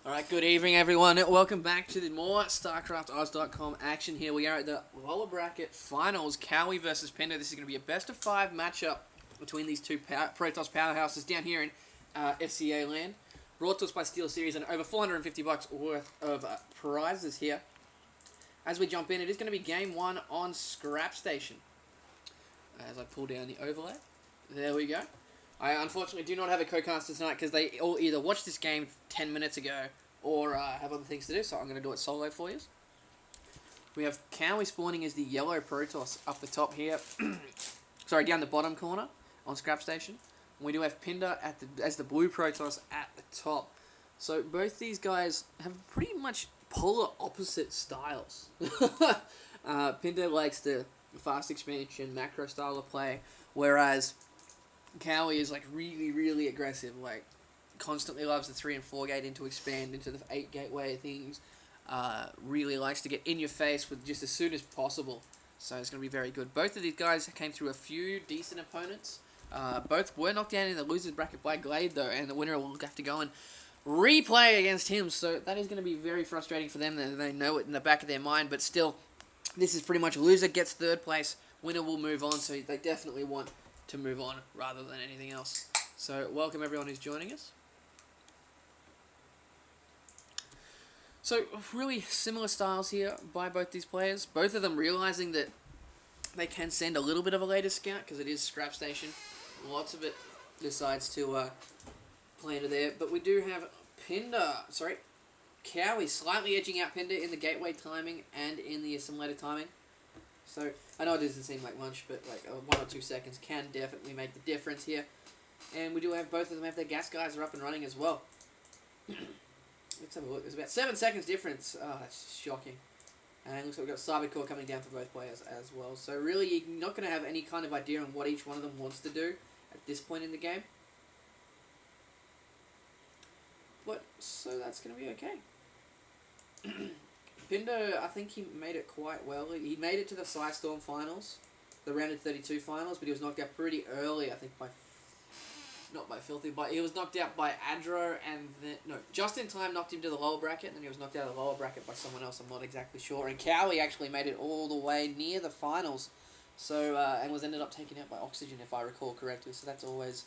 Alright, good evening everyone. Welcome back to the more StarCraftOz.com action here. We are at the lower bracket finals, Kowi versus Pinder. This is going to be a best of 5 matchup between these two Protoss powerhouses down here in SCA land. Brought to us by Steel Series and over $450 worth of prizes here. As we jump in, it is going to be game 1 on Scrap Station. As I pull down the overlay. There we go. I unfortunately do not have a co-caster tonight because they all either watched this game 10 minutes ago or have other things to do, so I'm going to do it solo for you. We have Kowi spawning as the yellow Protoss up the top here. Sorry, down the bottom corner on Scrap Station. We do have Pinder as the blue Protoss at the top. So both these guys have pretty much polar opposite styles. Pinder likes the fast expansion, macro style of play, whereas Kowi is like really aggressive, like constantly loves the 3 and 4 gate into expand into the 8 gateway things. Really likes to get in your face with just as soon as possible. So it's going to be very good. Both of these guys came through a few decent opponents. Both were knocked down in the losers bracket by Glade though, and the winner will have to go and replay against him. So that is going to be very frustrating for them. They know it in the back of their mind, but still, this is pretty much loser gets 3rd place, winner will move on. So they definitely want to move on rather than anything else. So welcome everyone who's joining us. So really similar styles here by both these players. Both of them realizing that they can send a little bit of a later scout because it is Scrap Station. Lots of it decides to play into there. But we do have Kowi slightly edging out Pinder in the gateway timing and in the assimilator timing. So, I know it doesn't seem like much, but like 1 or 2 seconds can definitely make the difference here. And we do have both of them have their gas guys are up and running as well. Let's have a look. There's about 7 seconds difference. Oh, that's shocking. And it looks like we've got Cybercore coming down for both players as well. So really, you're not going to have any kind of idea on what each one of them wants to do at this point in the game. But, so that's going to be okay. Pinder, I think he made it quite well. He made it to the Storm finals, the rounded 32 finals, but he was knocked out pretty early, I think not by Filthy, but he was knocked out by Adro, and then, no, Just in Time knocked him to the lower bracket, and then he was knocked out of the lower bracket by someone else, I'm not exactly sure. And Kowi actually made it all the way near the finals, so, and was ended up taken out by Oxygen, if I recall correctly, so that's always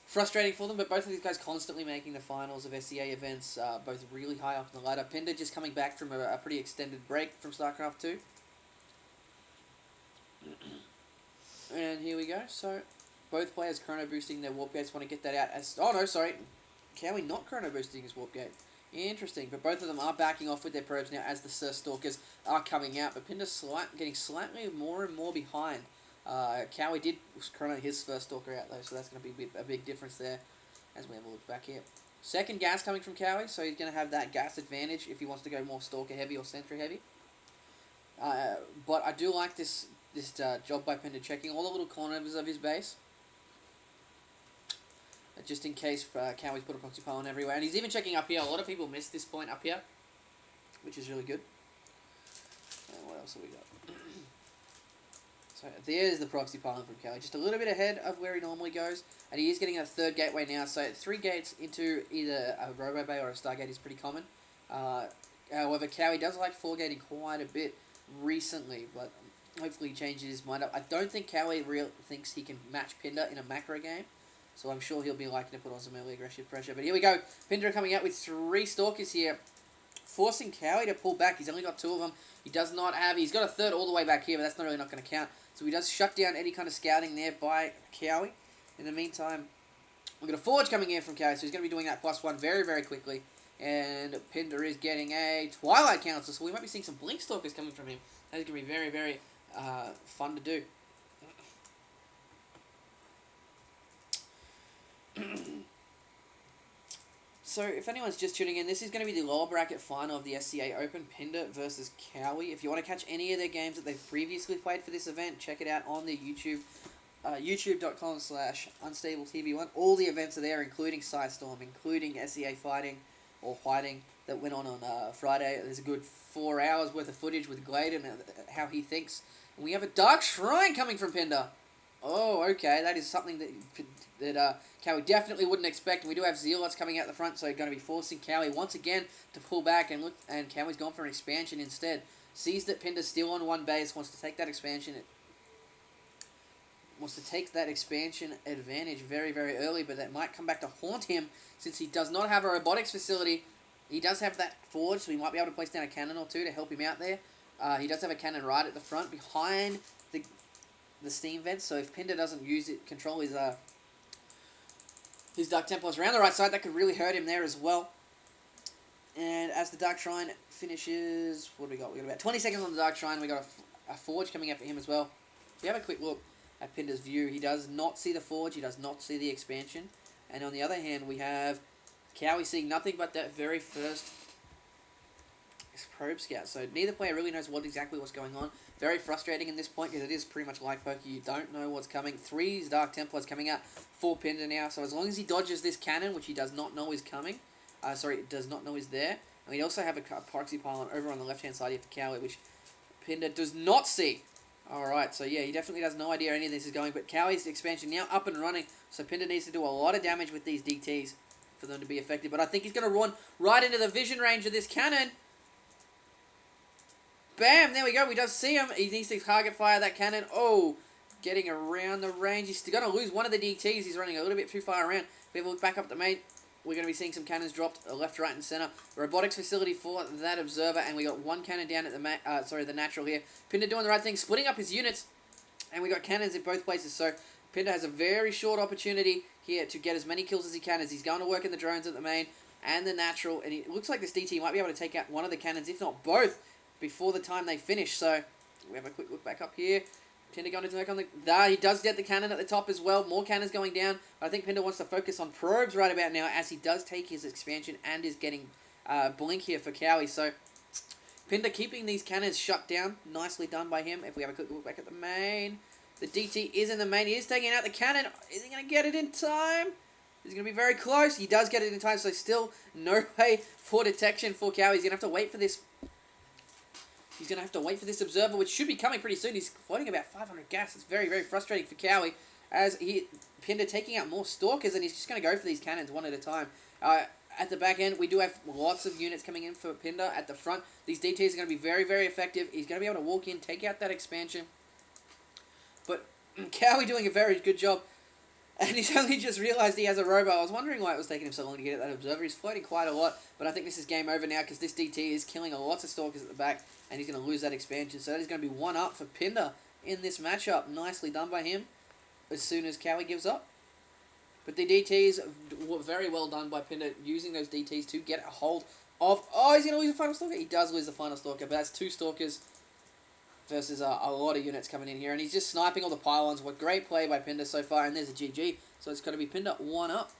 frustrating for them, but both of these guys constantly making the finals of SCA events, both really high up in the ladder. Pinder just coming back from a pretty extended break from StarCraft 2. And here we go. So, both players chrono boosting their warp gates. Want to get that out as... Oh, no, sorry. Kowi not chrono boosting his warp gate. Interesting, but both of them are backing off with their probes now as the Sir Stalkers are coming out, but Pinder's getting slightly more and more behind. Kowi did chrono his first Stalker out though, so that's going to be a big difference there as we have a look back here. Second gas coming from Kowi, so he's going to have that gas advantage if he wants to go more Stalker heavy or Sentry heavy. But I do like this job by Pinder, checking all the little corners of his base. Just in case Kowi's put a proxy pylon everywhere. And he's even checking up here. A lot of people miss this point up here, which is really good. And what else have we got? So there's the proxy pylon from Kowi, just a little bit ahead of where he normally goes, and he is getting a 3rd gateway now, so 3 gates into either a Robo Bay or a Stargate is pretty common. However, Kowi does like 4 gating quite a bit recently, but hopefully he changes his mind up. I don't think Kowi thinks he can match Pinder in a macro game, so I'm sure he'll be liking to put on some early aggressive pressure. But here we go, Pinder coming out with 3 Stalkers here, forcing Kowi to pull back. He's only got 2 of them. He does not have... He's got a 3rd all the way back here, but that's not really not going to count. So he does shut down any kind of scouting there by Kowi. In the meantime, we've got a Forge coming in from Kowi, so he's going to be doing that +1 very quickly. And Pinder is getting a Twilight Council, so we might be seeing some Blink Stalkers coming from him. That is going to be very fun to do. So, if anyone's just tuning in, this is going to be the lower bracket final of the SCA Open, Pinder versus Kowi. If you want to catch any of their games that they've previously played for this event, check it out on their YouTube, youtube.com/unstabletv1. All the events are there, including Sidestorm, including SCA Fighting, or Fighting, that went on Friday. There's a good 4 hours worth of footage with Glade and how he thinks. And we have a Dark Shrine coming from Pinder. Oh, okay. That is something that Cowie definitely wouldn't expect. We do have Zealots coming out the front, so going to be forcing Cowie once again to pull back and look. And Cowie's gone for an expansion instead. Sees that Pinder's still on one base, wants to take that expansion. Wants to take that expansion advantage very, very early, but that might come back to haunt him since he does not have a robotics facility. He does have that forge, so he might be able to place down a cannon or two to help him out there. He does have a cannon right at the front behind the steam vents, so if Pinder doesn't use it, control his Dark Templars around the right side, that could really hurt him there as well. And as the Dark Shrine finishes, what do we got? We got about 20 seconds on the Dark Shrine. We got a forge coming out for him as well. If you have a quick look at Pinder's view, he does not see the forge, he does not see the expansion. And on the other hand, we have Cowie seeing nothing but that very first probe scout. So neither player really knows exactly what's going on. Very frustrating in this point because it is pretty much like poker. You don't know what's coming. 3 Dark Templars coming out for Pinder now. So as long as he dodges this cannon, which he does not know is coming, does not know is there. And we also have a proxy pylon over on the left-hand side here for Cowie, which Pinder does not see. Alright, so yeah, he definitely has no idea any of this is going. But Cowie's expansion now up and running. So Pinder needs to do a lot of damage with these DTs for them to be effective. But I think he's going to run right into the vision range of this cannon. Bam! There we go. We just see him. He needs to target fire that cannon. Oh, getting around the range. He's going to lose one of the DTs. He's running a little bit too far around. If we have a look back up the main, we're going to be seeing some cannons dropped left, right, and center. Robotics facility for that observer, and we got one cannon down at the natural here. Pinder doing the right thing, splitting up his units, and we got cannons in both places. So Pinder has a very short opportunity here to get as many kills as he can, as he's going to work in the drones at the main and the natural. And it looks like this DT might be able to take out one of the cannons, if not both, before the time they finish. So we have a quick look back up here. Pinder going to work on he does get the cannon at the top as well. More cannons going down. But I think Pinder wants to focus on probes right about now, as he does take his expansion and is getting blink here for Cowie. So Pinder keeping these cannons shut down. Nicely done by him. If we have a quick look back at the main, the DT is in the main. He is taking out the cannon. Is he going to get it in time? He's going to be very close. He does get it in time, so still no way for detection for Cowie. He's going to have to wait for this. He's going to have to wait for this observer, which should be coming pretty soon. He's floating about 500 gas. It's very, very frustrating for Cowie, as Pinder taking out more stalkers, and he's just going to go for these cannons one at a time. At the back end, we do have lots of units coming in for Pinder. At the front, these DTs are going to be very, very effective. He's going to be able to walk in, take out that expansion. But Cowie doing a very good job. And he's only just realised he has a robot. I was wondering why it was taking him so long to get at that observer. He's floating quite a lot, but I think this is game over now because this DT is killing a lot of stalkers at the back, and he's going to lose that expansion. So that is going to be 1 up for Pinder in this matchup. Nicely done by him as soon as Cowie gives up. But the DTs were very well done by Pinder, using those DTs to get a hold of... Oh, he's going to lose the final stalker? He does lose the final stalker, but that's 2 stalkers versus a lot of units coming in here. And he's just sniping all the pylons. What great play by Pinder so far. And there's a GG. So it's going to be Pinder 1 up.